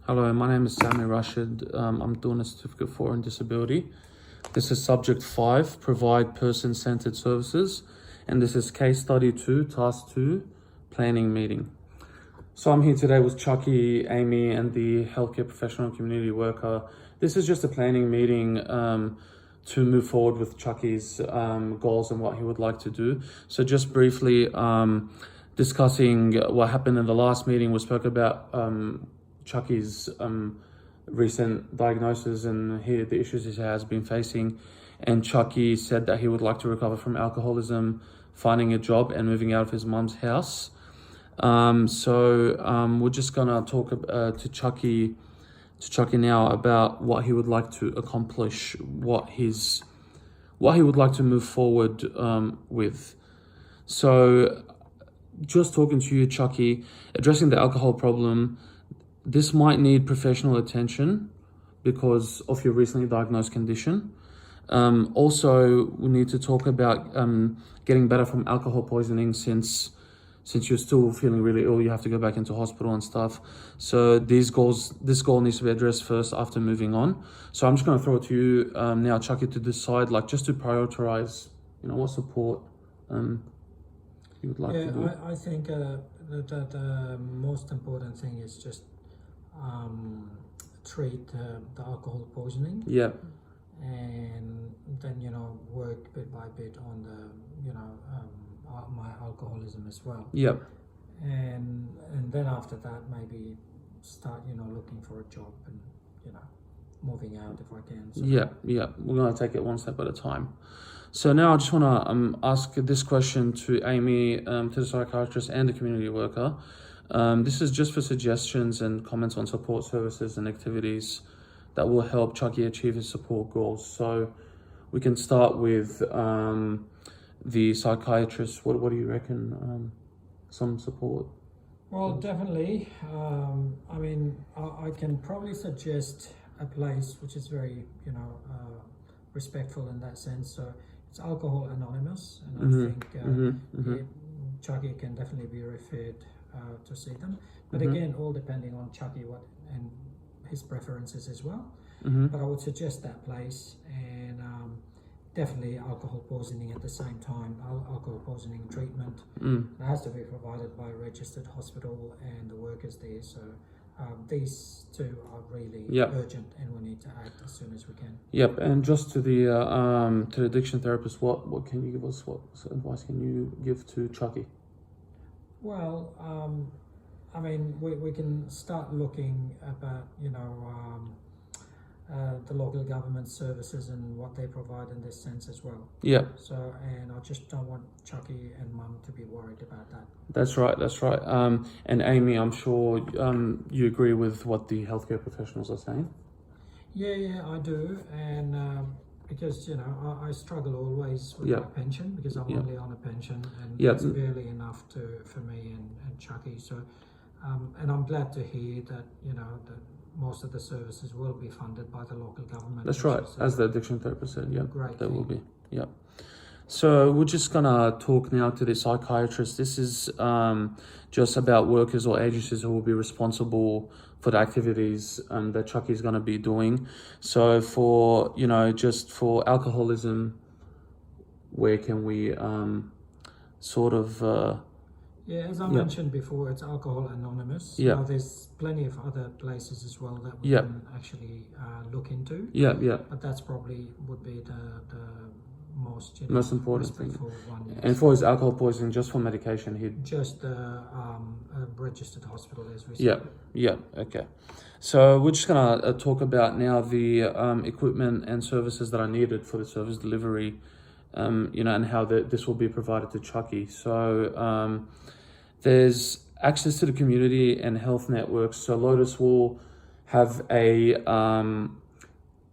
Hello, my name is Sami Rashid. I'm doing a certificate 4 in disability. This is subject 5, provide person-centered services. And this is case study 2, task 2, planning meeting. So I'm here today with Chucky, Amy, and the healthcare professional and community worker. This is just a planning meeting to move forward with Chucky's goals and what he would like to do. So just briefly discussing what happened in the last meeting, we spoke about Chucky's recent diagnosis and the issues he has been facing. And Chucky said that he would like to recover from alcoholism, finding a job and moving out of his mum's house. We're just gonna talk to Chucky now about what he would like to accomplish, what he would like to move forward with. So just talking to you, Chucky, addressing the alcohol problem, this might need professional attention because of your recently diagnosed condition. Also, we need to talk about getting better from alcohol poisoning since you're still feeling really ill, you have to go back into hospital and stuff. So this goal needs to be addressed first after moving on. So I'm just going to throw it to you now, Chucky, to decide, just to prioritize, what support you would like to do. I think that the most important thing is just treat the alcohol poisoning. Yeah. And then work bit by bit on the my alcoholism as well. Yep. And then after that maybe start looking for a job and moving out if I can. So. Yeah. We're gonna take it one step at a time. So now I just wanna ask this question to Amy, to the psychiatrist and the community worker. This is just for suggestions and comments on support services and activities that will help Chucky achieve his support goals. So we can start with the psychiatrist. What do you reckon? Some support? Well, definitely. I can probably suggest a place which is very, respectful in that sense. So it's Alcohol Anonymous, and I think Chucky can definitely be referred to see them. But again, all depending on Chucky and his preferences as well. But I would suggest that place, and definitely alcohol poisoning at the same time. Alcohol poisoning treatment it has to be provided by a registered hospital and the workers there. So these two are really urgent, and we need to act as soon as we can. Yep. And just to the addiction therapist, what can you give us? What advice can you give to Chucky? Well, we can start looking about, the local government services and what they provide in this sense as well. Yeah. So, and I just don't want Chucky and Mum to be worried about that. That's right. And Amy, I'm sure you agree with what the healthcare professionals are saying? Yeah, I do. And because, I struggle always with my pension because I'm only on a pension, and it's barely enough for me and Chucky. So, and I'm glad to hear that, that most of the services will be funded by the local government. That's right, as the addiction therapist said, great they will be, So we're just gonna talk now to the psychiatrist. This is just about workers or agencies who will be responsible for the activities that Chucky's gonna be doing. So for, just for alcoholism, where can we as I mentioned before, it's Alcohol Anonymous. Yeah. Now, there's plenty of other places as well that we can actually look into. Yeah. But that's probably would be the most important thing. One. Yes. And for his alcohol poisoning, just for medication, he'd just a registered hospital, as we said. Yeah. Okay. So we're just gonna talk about now the equipment and services that are needed for the service delivery. And how this will be provided to Chucky. So there's access to the community and health networks. So Lotus will have a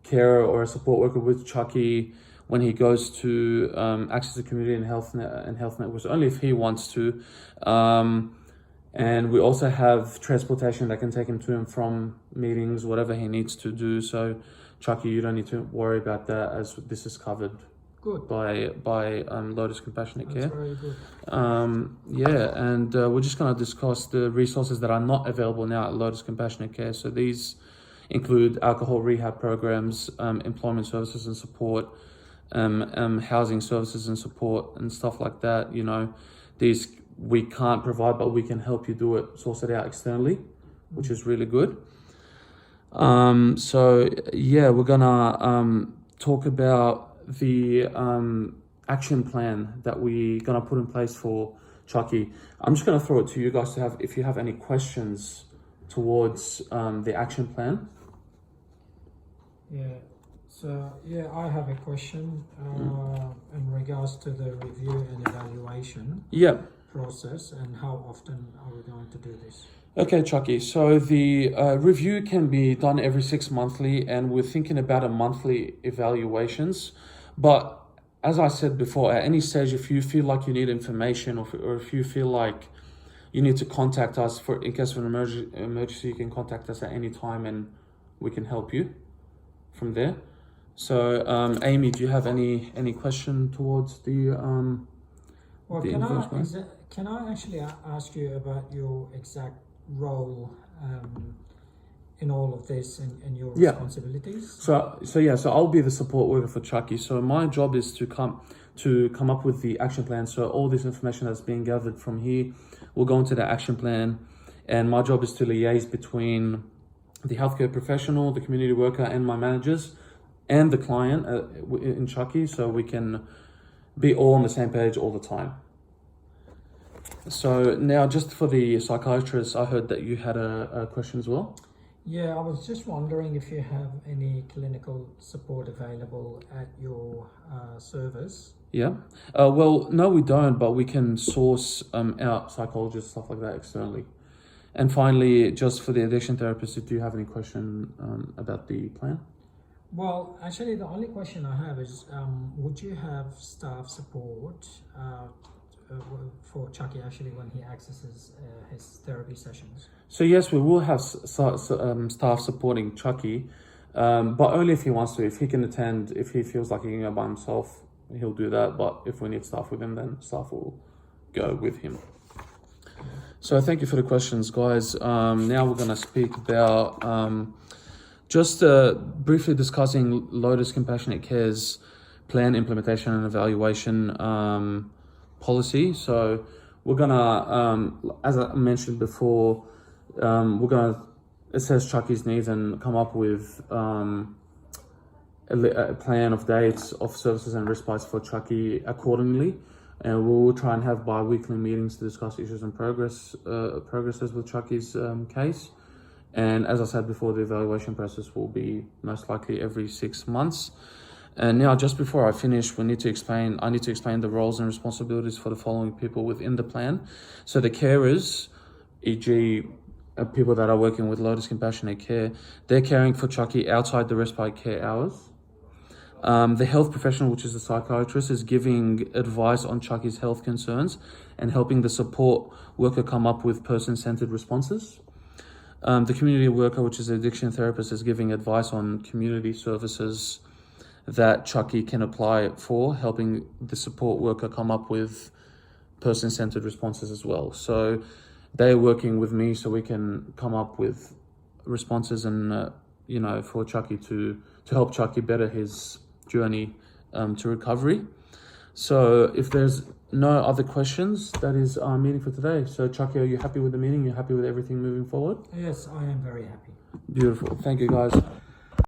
carer or a support worker with Chucky when he goes to access the community and health networks, only if he wants to. And we also have transportation that can take him to and from meetings, whatever he needs to do. So Chucky, you don't need to worry about that, as this is covered Good. by Lotus Compassionate Care. That's very good. And we're just going to discuss the resources that are not available now at Lotus Compassionate Care. So these include alcohol rehab programs, employment services and support, housing services and support, and stuff like that. You know, these we can't provide, but we can help you do it, source it out externally, which is really good. So yeah, we're gonna talk about the action plan that we're gonna put in place for Chucky. I'm just gonna throw it to you guys to have, if you have any questions towards the action plan. Yeah. So yeah, I have a question in regards to the review and evaluation process, and how often are we going to do this? Okay, Chucky. So the review can be done every 6 monthly, and we're thinking about a monthly evaluations. But as I said before, at any stage, if you feel like you need information, or if you feel like you need to contact us in case of an emergency, you can contact us at any time, and we can help you from there. So, Amy, do you have any question towards the Well, the can I actually ask you about your exact role in all of this, and your responsibilities? So I'll be the support worker for Chucky. So my job is to come up with the action plan. So all this information that's being gathered from here will go into the action plan, and my job is to liaise between the healthcare professional, the community worker, and my managers, and the client in Chucky, so we can be all on the same page all the time. So now, just for the psychiatrist, I heard that you had a question as well. Yeah, I was just wondering if you have any clinical support available at your service. Yeah. Well, no, we don't, but we can source out psychologists, stuff like that, externally. And finally, just for the addiction therapist, do you have any question about the plan? Well, actually, the only question I have is, would you have staff support for Chucky actually when he accesses his therapy sessions? So yes, we will have staff supporting Chucky, but only if he wants to. If he can attend, if he feels like he can go by himself, he'll do that. But if we need staff with him, then staff will go with him. So thank you for the questions, guys. Now we're going to speak about just briefly discussing Lotus Compassionate Care's plan implementation and evaluation policy. So we're gonna, as I mentioned before, we're gonna assess Chucky's needs and come up with a plan of dates of services and respites for Chucky accordingly. And we'll try and have bi-weekly meetings to discuss issues and progresses with Chucky's case. And as I said before, the evaluation process will be most likely every 6 months. And now, just before I finish, I need to explain the roles and responsibilities for the following people within the plan. So the carers, e.g. people that are working with Lotus Compassionate Care, they're caring for Chucky outside the respite care hours. The health professional, which is the psychiatrist, is giving advice on Chucky's health concerns and helping the support worker come up with person-centered responses. The community worker, which is the addiction therapist, is giving advice on community services that Chucky can apply for, helping the support worker come up with person-centered responses as well. So they're working with me so we can come up with responses and, for Chucky to help Chucky better his journey to recovery. So if there's no other questions, that is our meeting for today. So Chucky, are you happy with the meeting? You're happy with everything moving forward? Yes, I am very happy. Beautiful. Thank you, guys.